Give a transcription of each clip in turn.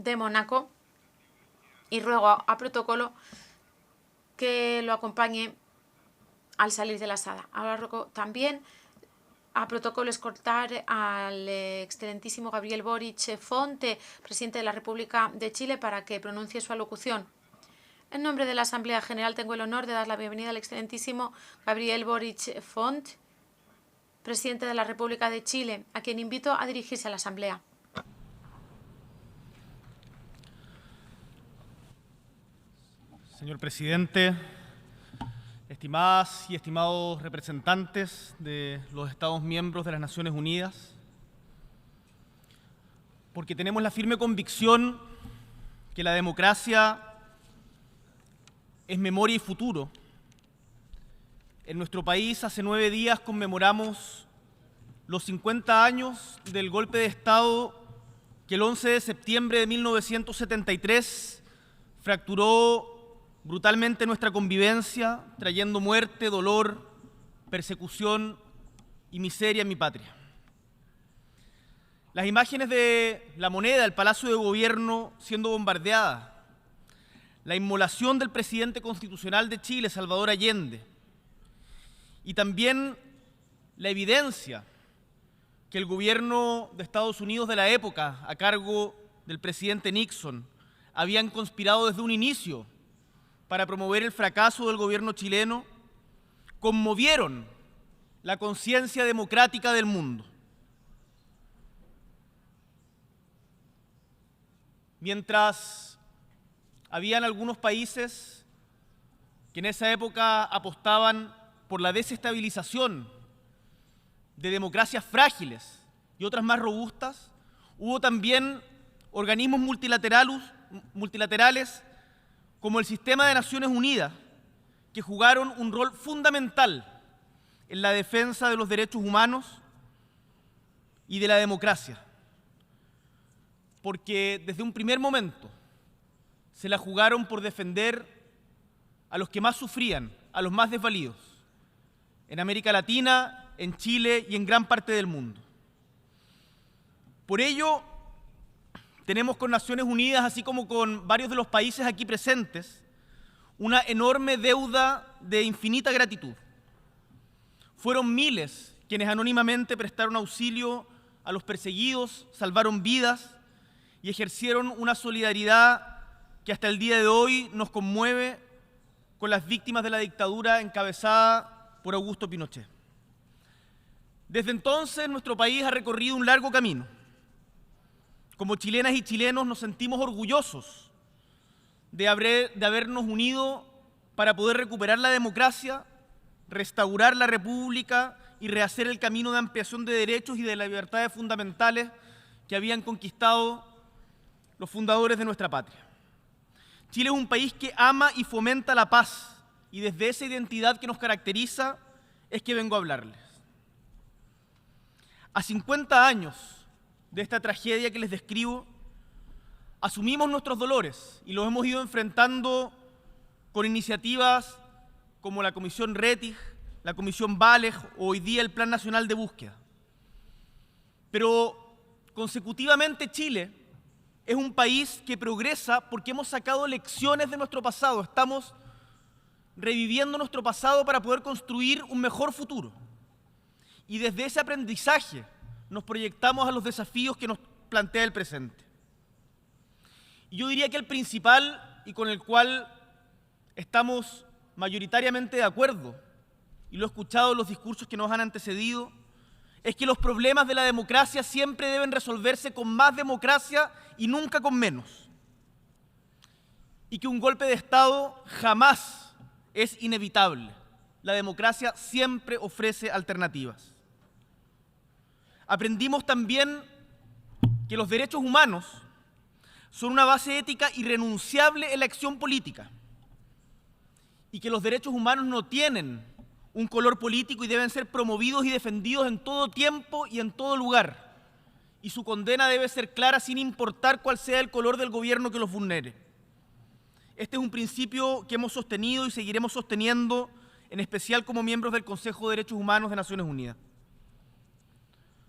de Mónaco y ruego a Protocolo que lo acompañe al salir de la sala. Ahora ruego también a Protocolo escoltar al excelentísimo Gabriel Boric Fonte, presidente de la República de Chile, para que pronuncie su alocución. En nombre de la Asamblea General tengo el honor de dar la bienvenida al excelentísimo Gabriel Boric Fonte, presidente de la República de Chile, a quien invito a dirigirse a la Asamblea. Señor presidente, estimadas y estimados representantes de los Estados miembros de las Naciones Unidas, porque tenemos la firme convicción que la democracia es memoria y futuro. En nuestro país hace 9 días conmemoramos los 50 años del golpe de Estado que el 11 de septiembre de 1973 fracturó brutalmente nuestra convivencia, trayendo muerte, dolor, persecución y miseria en mi patria. Las imágenes de La Moneda, el Palacio de Gobierno siendo bombardeada, la inmolación del presidente constitucional de Chile, Salvador Allende, y también la evidencia que el gobierno de Estados Unidos de la época, a cargo del presidente Nixon, habían conspirado desde un inicio para promover el fracaso del gobierno chileno, conmovieron la conciencia democrática del mundo. Mientras habían algunos países que en esa época apostaban por la desestabilización de democracias frágiles y otras más robustas, hubo también organismos multilaterales como el Sistema de Naciones Unidas, que jugaron un rol fundamental en la defensa de los derechos humanos y de la democracia, porque desde un primer momento se la jugaron por defender a los que más sufrían, a los más desvalidos, en América Latina, en Chile y en gran parte del mundo. Por ello, tenemos con Naciones Unidas, así como con varios de los países aquí presentes, una enorme deuda de infinita gratitud. Fueron miles quienes anónimamente prestaron auxilio a los perseguidos, salvaron vidas y ejercieron una solidaridad que hasta el día de hoy nos conmueve con las víctimas de la dictadura encabezada por Augusto Pinochet. Desde entonces, nuestro país ha recorrido un largo camino. Como chilenas y chilenos nos sentimos orgullosos de habernos unido para poder recuperar la democracia, restaurar la república y rehacer el camino de ampliación de derechos y de las libertades fundamentales que habían conquistado los fundadores de nuestra patria. Chile es un país que ama y fomenta la paz, y desde esa identidad que nos caracteriza es que vengo a hablarles. A 50 años de esta tragedia que les describo, asumimos nuestros dolores y los hemos ido enfrentando con iniciativas como la Comisión Rettig, la Comisión Valeg o hoy día el Plan Nacional de Búsqueda. Pero consecutivamente Chile es un país que progresa porque hemos sacado lecciones de nuestro pasado. Estamos reviviendo nuestro pasado para poder construir un mejor futuro. Y desde ese aprendizaje nos proyectamos a los desafíos que nos plantea el presente. Y yo diría que el principal, y con el cual estamos mayoritariamente de acuerdo, y lo he escuchado en los discursos que nos han antecedido, es que los problemas de la democracia siempre deben resolverse con más democracia y nunca con menos. Y que un golpe de Estado jamás es inevitable. La democracia siempre ofrece alternativas. Aprendimos también que los derechos humanos son una base ética irrenunciable en la acción política y que los derechos humanos no tienen un color político y deben ser promovidos y defendidos en todo tiempo y en todo lugar. Y su condena debe ser clara sin importar cuál sea el color del gobierno que los vulnere. Este es un principio que hemos sostenido y seguiremos sosteniendo, en especial como miembros del Consejo de Derechos Humanos de Naciones Unidas.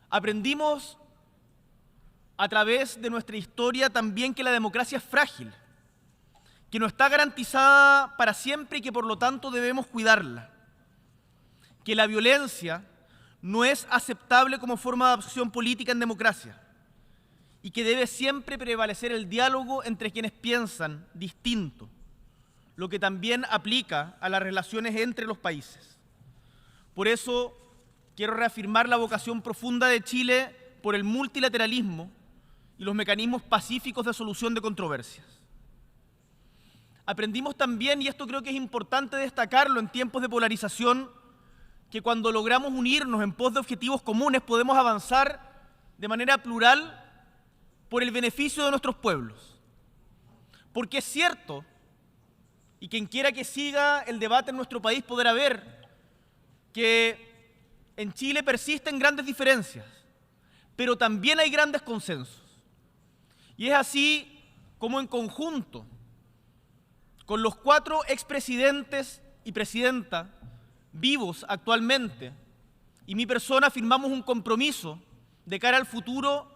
Aprendimos a través de nuestra historia también que la democracia es frágil, que no está garantizada para siempre y que por lo tanto debemos cuidarla, que la violencia no es aceptable como forma de acción política en democracia y que debe siempre prevalecer el diálogo entre quienes piensan distinto, lo que también aplica a las relaciones entre los países. Por eso quiero reafirmar la vocación profunda de Chile por el multilateralismo y los mecanismos pacíficos de solución de controversias. Aprendimos también, y esto creo que es importante destacarlo en tiempos de polarización, que cuando logramos unirnos en pos de objetivos comunes podemos avanzar de manera plural por el beneficio de nuestros pueblos. Porque es cierto, y quien quiera que siga el debate en nuestro país podrá ver que en Chile persisten grandes diferencias, pero también hay grandes consensos. Y es así como en conjunto, con los 4 expresidentes y presidenta vivos actualmente, y mi persona firmamos un compromiso de cara al futuro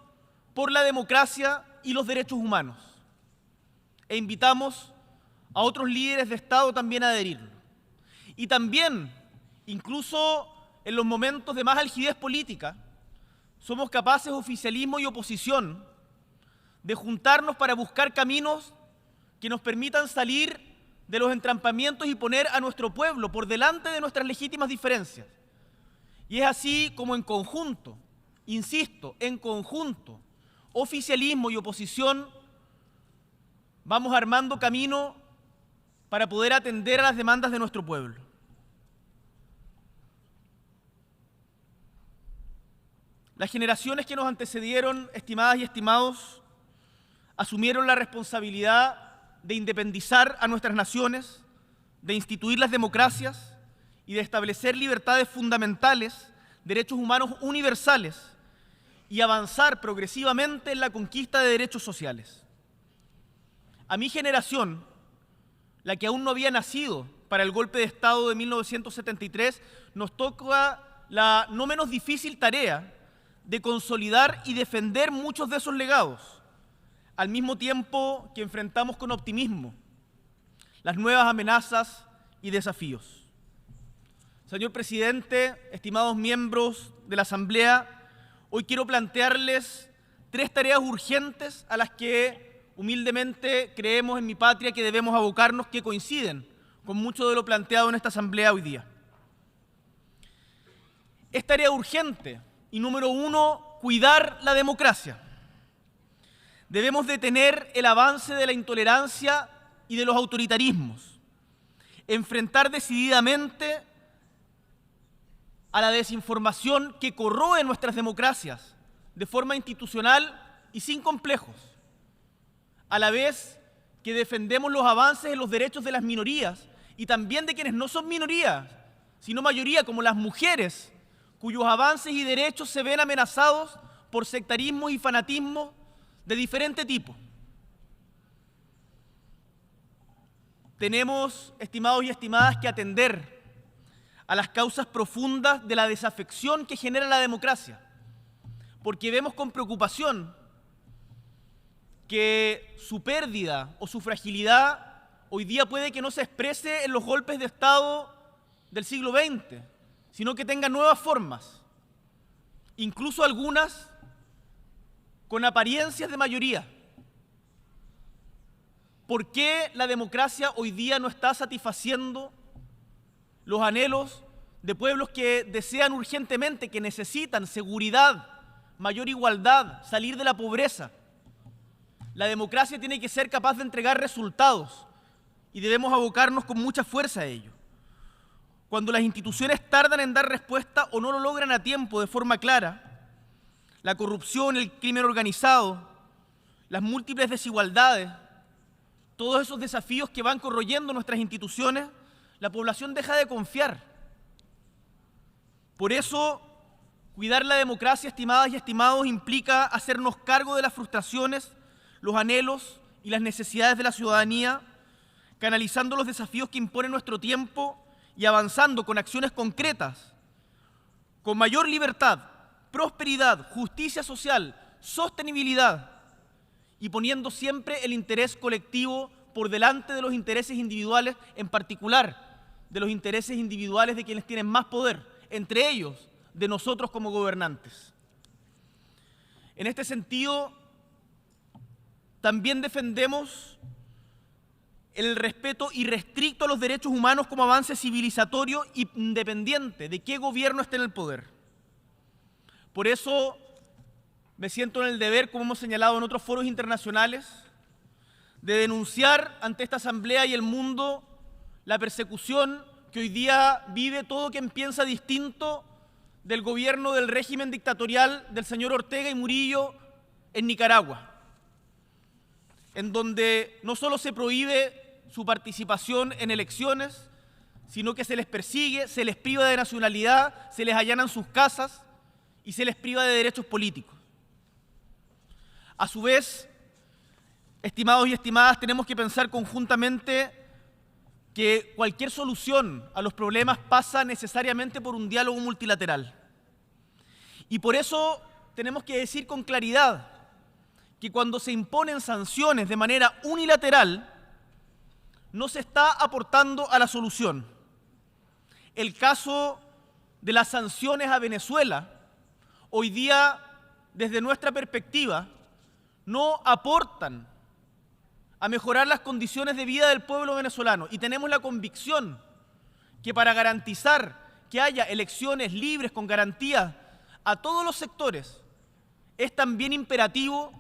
por la democracia y los derechos humanos. E invitamos a otros líderes de Estado también a adherirlo. Y también, incluso en los momentos de más algidez política, somos capaces, oficialismo y oposición, de juntarnos para buscar caminos que nos permitan salir de los entrampamientos y poner a nuestro pueblo por delante de nuestras legítimas diferencias. Y es así como en conjunto, insisto, en conjunto, oficialismo y oposición, vamos armando camino para poder atender a las demandas de nuestro pueblo. Las generaciones que nos antecedieron, estimadas y estimados, asumieron la responsabilidad de independizar a nuestras naciones, de instituir las democracias y de establecer libertades fundamentales, derechos humanos universales y avanzar progresivamente en la conquista de derechos sociales. A mi generación, la que aún no había nacido para el golpe de Estado de 1973, nos toca la no menos difícil tarea de consolidar y defender muchos de esos legados, al mismo tiempo que enfrentamos con optimismo las nuevas amenazas y desafíos. Señor presidente, estimados miembros de la Asamblea, hoy quiero plantearles 3 tareas urgentes a las que humildemente creemos en mi patria que debemos abocarnos, que coinciden con mucho de lo planteado en esta Asamblea hoy día. Es tarea urgente y número 1, cuidar la democracia. Debemos detener el avance de la intolerancia y de los autoritarismos, enfrentar decididamente a la desinformación que corroe nuestras democracias de forma institucional y sin complejos, a la vez que defendemos los avances en los derechos de las minorías y también de quienes no son minorías, sino mayoría, como las mujeres, cuyos avances y derechos se ven amenazados por sectarismo y fanatismo de diferente tipo. Tenemos, estimados y estimadas, que atender a las causas profundas de la desafección que genera la democracia, porque vemos con preocupación que su pérdida o su fragilidad hoy día puede que no se exprese en los golpes de Estado del siglo XX, sino que tenga nuevas formas, incluso algunas con apariencias de mayoría. ¿Por qué la democracia hoy día no está satisfaciendo los anhelos de pueblos que desean urgentemente, que necesitan seguridad, mayor igualdad, salir de la pobreza? La democracia tiene que ser capaz de entregar resultados y debemos abocarnos con mucha fuerza a ello. Cuando las instituciones tardan en dar respuesta o no lo logran a tiempo de forma clara, la corrupción, el crimen organizado, las múltiples desigualdades, todos esos desafíos que van corroyendo nuestras instituciones, la población deja de confiar. Por eso, cuidar la democracia, estimadas y estimados, implica hacernos cargo de las frustraciones, los anhelos y las necesidades de la ciudadanía, canalizando los desafíos que impone nuestro tiempo y avanzando con acciones concretas, con mayor libertad, prosperidad, justicia social, sostenibilidad y poniendo siempre el interés colectivo por delante de los intereses individuales, en particular de los intereses individuales de quienes tienen más poder, entre ellos de nosotros como gobernantes. En este sentido, también defendemos el respeto irrestricto a los derechos humanos como avance civilizatorio independiente de qué gobierno esté en el poder. Por eso me siento en el deber, como hemos señalado en otros foros internacionales, de denunciar ante esta Asamblea y el mundo la persecución que hoy día vive todo quien piensa distinto del gobierno del régimen dictatorial del señor Ortega y Murillo en Nicaragua, en donde no solo se prohíbe su participación en elecciones, sino que se les persigue, se les priva de nacionalidad, se les allanan sus casas y se les priva de derechos políticos. A su vez, estimados y estimadas, tenemos que pensar conjuntamente que cualquier solución a los problemas pasa necesariamente por un diálogo multilateral. Y por eso tenemos que decir con claridad que cuando se imponen sanciones de manera unilateral, no se está aportando a la solución. El caso de las sanciones a Venezuela, hoy día, desde nuestra perspectiva, no aportan a mejorar las condiciones de vida del pueblo venezolano. Y tenemos la convicción que para garantizar que haya elecciones libres con garantías a todos los sectores, es también imperativo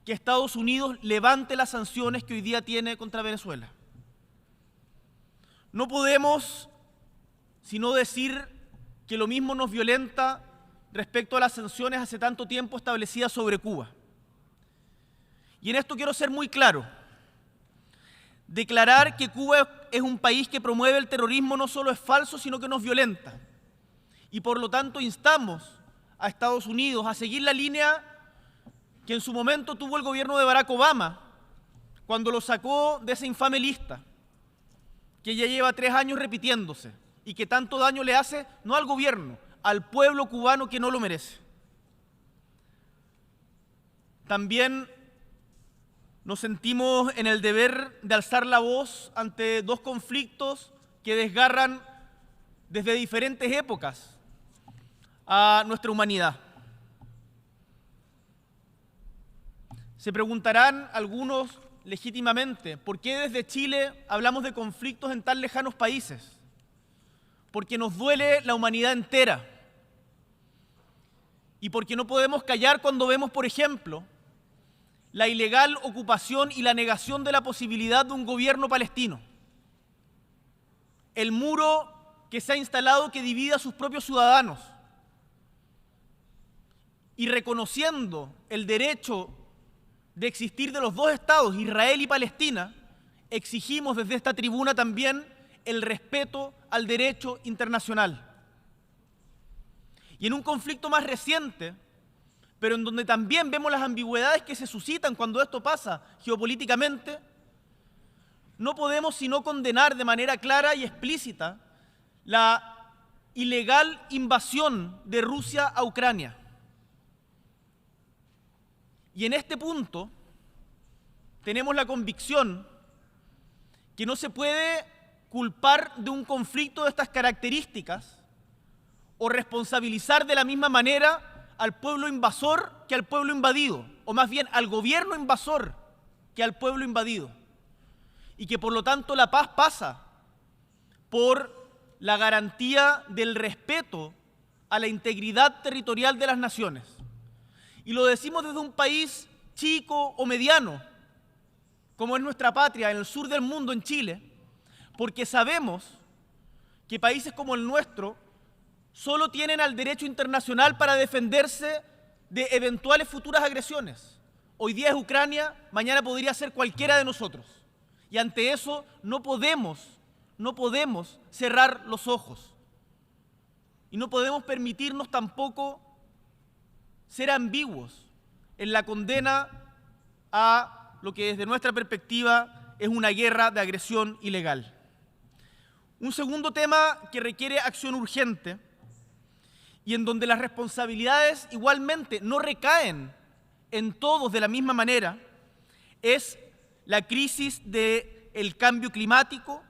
que Estados Unidos levante las sanciones que hoy día tiene contra Venezuela. No podemos sino decir que lo mismo nos violenta respecto a las sanciones hace tanto tiempo establecidas sobre Cuba. Y en esto quiero ser muy claro. Declarar que Cuba es un país que promueve el terrorismo no solo es falso, sino que nos violenta. Y por lo tanto instamos a Estados Unidos a seguir la línea que en su momento tuvo el gobierno de Barack Obama, cuando lo sacó de esa infame lista, que ya lleva 3 años repitiéndose y que tanto daño le hace no al gobierno, al pueblo cubano que no lo merece. También nos sentimos en el deber de alzar la voz ante 2 conflictos que desgarran desde diferentes épocas a nuestra humanidad. Se preguntarán algunos legítimamente, ¿por qué desde Chile hablamos de conflictos en tan lejanos países? Porque nos duele la humanidad entera. Y porque no podemos callar cuando vemos, por ejemplo, la ilegal ocupación y la negación de la posibilidad de un gobierno palestino. El muro que se ha instalado que divide a sus propios ciudadanos. Y reconociendo el derecho de existir de los 2 estados, Israel y Palestina, exigimos desde esta tribuna también el respeto al derecho internacional. Y en un conflicto más reciente, pero en donde también vemos las ambigüedades que se suscitan cuando esto pasa geopolíticamente, no podemos sino condenar de manera clara y explícita la ilegal invasión de Rusia a Ucrania. Y en este punto tenemos la convicción que no se puede culpar de un conflicto de estas características o responsabilizar de la misma manera al pueblo invasor que al pueblo invadido, o más bien al gobierno invasor que al pueblo invadido. Y que por lo tanto la paz pasa por la garantía del respeto a la integridad territorial de las naciones. Y lo decimos desde un país chico o mediano, como es nuestra patria, en el sur del mundo, en Chile, porque sabemos que países como el nuestro solo tienen al derecho internacional para defenderse de eventuales futuras agresiones. Hoy día es Ucrania, mañana podría ser cualquiera de nosotros. Y ante eso no podemos cerrar los ojos. Y no podemos permitirnos tampoco ser ambiguos en la condena a lo que desde nuestra perspectiva es una guerra de agresión ilegal. Un segundo tema que requiere acción urgente y en donde las responsabilidades igualmente no recaen en todos de la misma manera es la crisis del cambio climático,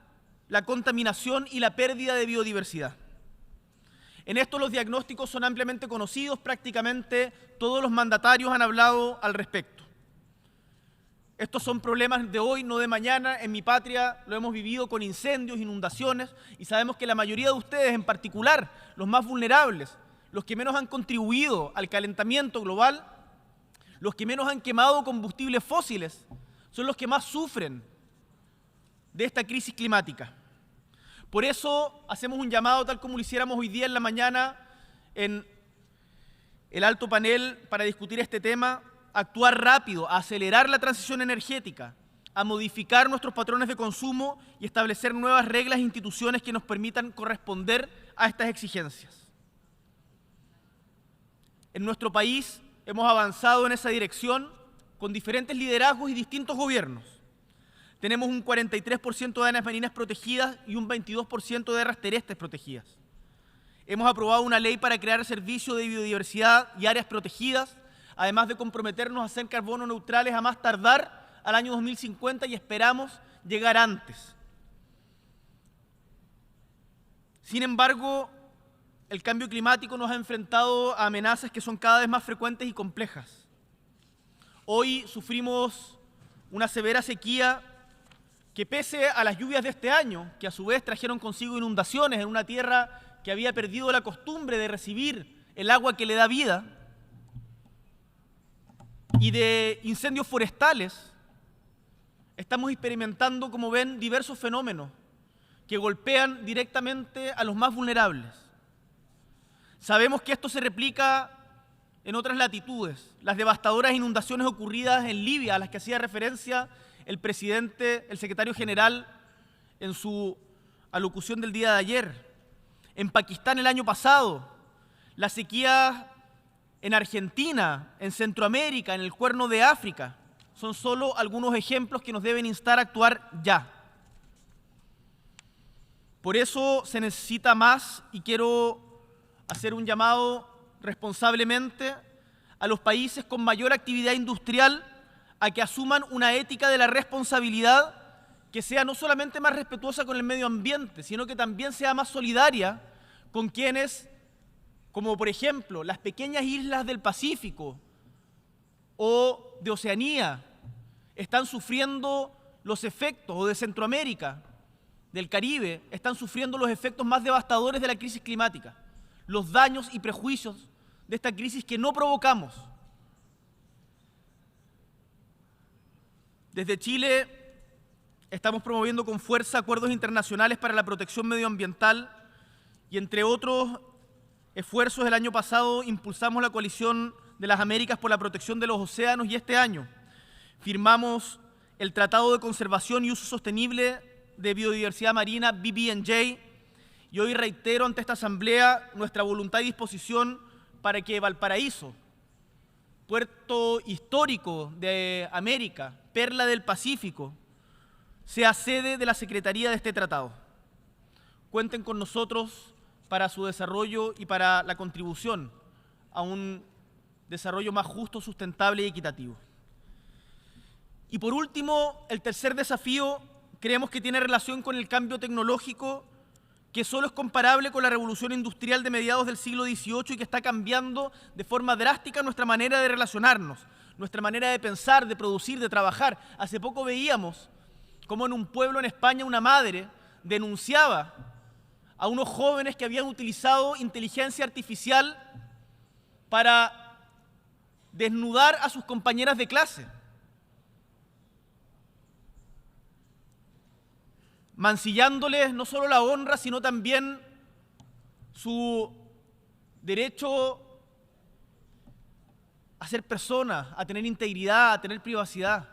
la contaminación y la pérdida de biodiversidad. En esto los diagnósticos son ampliamente conocidos, prácticamente todos los mandatarios han hablado al respecto. Estos son problemas de hoy, no de mañana. En mi patria lo hemos vivido con incendios, inundaciones, y sabemos que la mayoría de ustedes, en particular los más vulnerables, los que menos han contribuido al calentamiento global, los que menos han quemado combustibles fósiles, son los que más sufren de esta crisis climática. Por eso hacemos un llamado, tal como lo hiciéramos hoy día en la mañana en el alto panel para discutir este tema, a actuar rápido, a acelerar la transición energética, a modificar nuestros patrones de consumo y establecer nuevas reglas e instituciones que nos permitan corresponder a estas exigencias. En nuestro país hemos avanzado en esa dirección con diferentes liderazgos y distintos gobiernos. Tenemos un 43% de áreas marinas protegidas y un 22% de áreas terrestres protegidas. Hemos aprobado una ley para crear servicios de biodiversidad y áreas protegidas, además de comprometernos a ser carbono neutrales a más tardar al año 2050 y esperamos llegar antes. Sin embargo, el cambio climático nos ha enfrentado a amenazas que son cada vez más frecuentes y complejas. Hoy sufrimos una severa sequía que, pese a las lluvias de este año, que a su vez trajeron consigo inundaciones en una tierra que había perdido la costumbre de recibir el agua que le da vida, y de incendios forestales, estamos experimentando, como ven, diversos fenómenos que golpean directamente a los más vulnerables. Sabemos que esto se replica en otras latitudes. Las devastadoras inundaciones ocurridas en Libia, a las que hacía referencia el secretario general, en su alocución del día de ayer. En Pakistán el año pasado, la sequía en Argentina, en Centroamérica, en el Cuerno de África, son solo algunos ejemplos que nos deben instar a actuar ya. Por eso se necesita más, y quiero hacer un llamado responsablemente a los países con mayor actividad industrial a que asuman una ética de la responsabilidad que sea no solamente más respetuosa con el medio ambiente, sino que también sea más solidaria con quienes, como por ejemplo las pequeñas islas del Pacífico o de Oceanía, están sufriendo los efectos, o de Centroamérica, del Caribe, están sufriendo los efectos más devastadores de la crisis climática, los daños y prejuicios de esta crisis que no provocamos. Desde Chile estamos promoviendo con fuerza acuerdos internacionales para la protección medioambiental y, entre otros esfuerzos, el año pasado impulsamos la Coalición de las Américas por la protección de los océanos y este año firmamos el Tratado de Conservación y Uso Sostenible de Biodiversidad Marina, BBNJ, y hoy reitero ante esta Asamblea nuestra voluntad y disposición para que Valparaíso, puerto histórico de América, perla del Pacífico, sea sede de la Secretaría de este tratado. Cuenten con nosotros para su desarrollo y para la contribución a un desarrollo más justo, sustentable y equitativo. Y por último, el tercer desafío creemos que tiene relación con el cambio tecnológico, que solo es comparable con la revolución industrial de mediados del siglo XVIII y que está cambiando de forma drástica nuestra manera de relacionarnos, nuestra manera de pensar, de producir, de trabajar. Hace poco veíamos cómo en un pueblo en España una madre denunciaba a unos jóvenes que habían utilizado inteligencia artificial para desnudar a sus compañeras de clase, mancillándoles no solo la honra, sino también su derecho a ser personas, a tener integridad, a tener privacidad.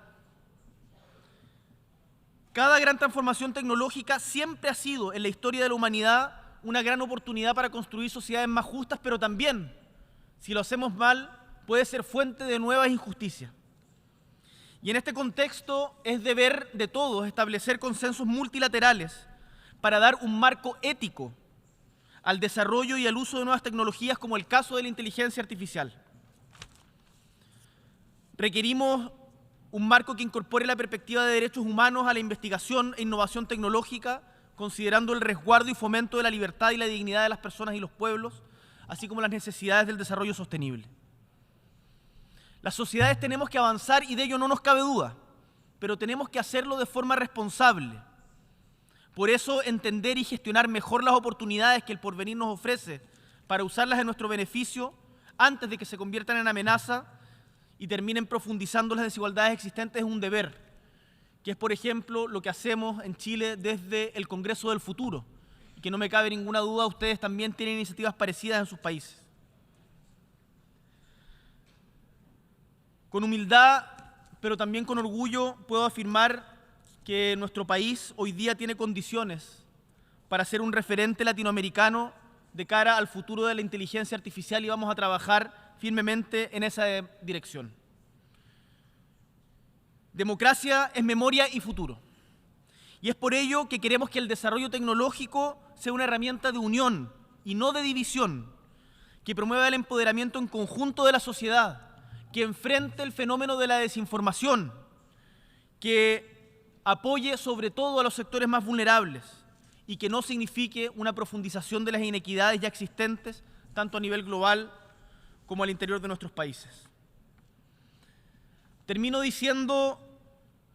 Cada gran transformación tecnológica siempre ha sido en la historia de la humanidad una gran oportunidad para construir sociedades más justas, pero también, si lo hacemos mal, puede ser fuente de nuevas injusticias. Y en este contexto es deber de todos establecer consensos multilaterales para dar un marco ético al desarrollo y al uso de nuevas tecnologías, como el caso de la inteligencia artificial. Requerimos un marco que incorpore la perspectiva de derechos humanos a la investigación e innovación tecnológica, considerando el resguardo y fomento de la libertad y la dignidad de las personas y los pueblos, así como las necesidades del desarrollo sostenible. Las sociedades tenemos que avanzar y de ello no nos cabe duda, pero tenemos que hacerlo de forma responsable. Por eso, entender y gestionar mejor las oportunidades que el porvenir nos ofrece para usarlas en nuestro beneficio antes de que se conviertan en amenaza y terminen profundizando las desigualdades existentes es un deber, que es, por ejemplo, lo que hacemos en Chile desde el Congreso del Futuro, y que no me cabe ninguna duda, ustedes también tienen iniciativas parecidas en sus países. Con humildad, pero también con orgullo, puedo afirmar que nuestro país hoy día tiene condiciones para ser un referente latinoamericano de cara al futuro de la inteligencia artificial y vamos a trabajar firmemente en esa dirección. Democracia es memoria y futuro. Y es por ello que queremos que el desarrollo tecnológico sea una herramienta de unión y no de división, que promueva el empoderamiento en conjunto de la sociedad, que enfrente el fenómeno de la desinformación, que apoye sobre todo a los sectores más vulnerables y que no signifique una profundización de las inequidades ya existentes, tanto a nivel global como al interior de nuestros países. Termino diciendo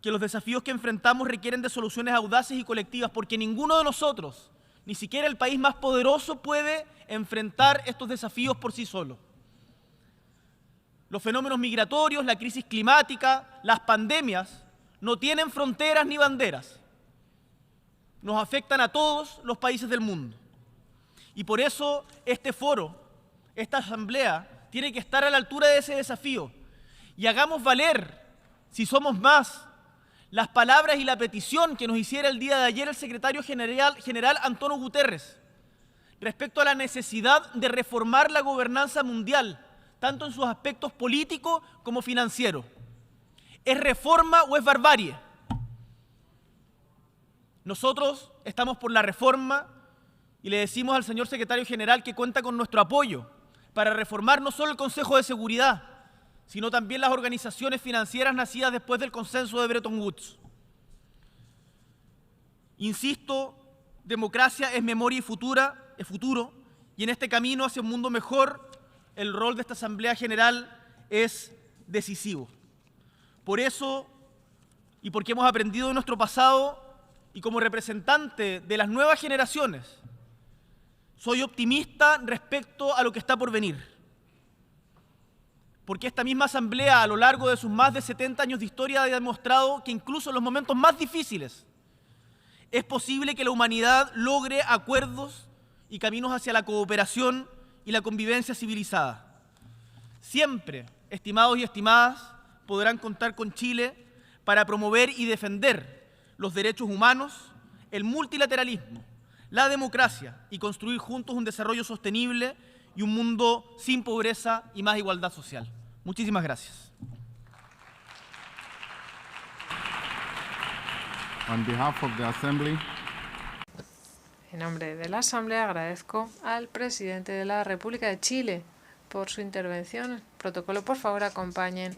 que los desafíos que enfrentamos requieren de soluciones audaces y colectivas, porque ninguno de nosotros, ni siquiera el país más poderoso, puede enfrentar estos desafíos por sí solo. Los fenómenos migratorios, la crisis climática, las pandemias, no tienen fronteras ni banderas. Nos afectan a todos los países del mundo. Y por eso este foro, esta asamblea, tiene que estar a la altura de ese desafío. Y hagamos valer, si somos más, las palabras y la petición que nos hiciera el día de ayer el secretario general Antonio Guterres respecto a la necesidad de reformar la gobernanza mundial, tanto en sus aspectos políticos como financieros. ¿Es reforma o es barbarie? Nosotros estamos por la reforma y le decimos al señor secretario general que cuenta con nuestro apoyo para reformar no solo el Consejo de Seguridad, sino también las organizaciones financieras nacidas después del consenso de Bretton Woods. Insisto, democracia es memoria y futuro, y en este camino hacia un mundo mejor, el rol de esta Asamblea General es decisivo. Por eso, y porque hemos aprendido de nuestro pasado, y como representante de las nuevas generaciones, soy optimista respecto a lo que está por venir. Porque esta misma Asamblea, a lo largo de sus más de 70 años de historia, ha demostrado que incluso en los momentos más difíciles es posible que la humanidad logre acuerdos y caminos hacia la cooperación y la convivencia civilizada. Siempre, estimados y estimadas, podrán contar con Chile para promover y defender los derechos humanos, el multilateralismo, la democracia y construir juntos un desarrollo sostenible y un mundo sin pobreza y más igualdad social. Muchísimas gracias. On behalf of the Assembly, en nombre de la Asamblea agradezco al presidente de la República de Chile por su intervención. El protocolo, por favor, acompañen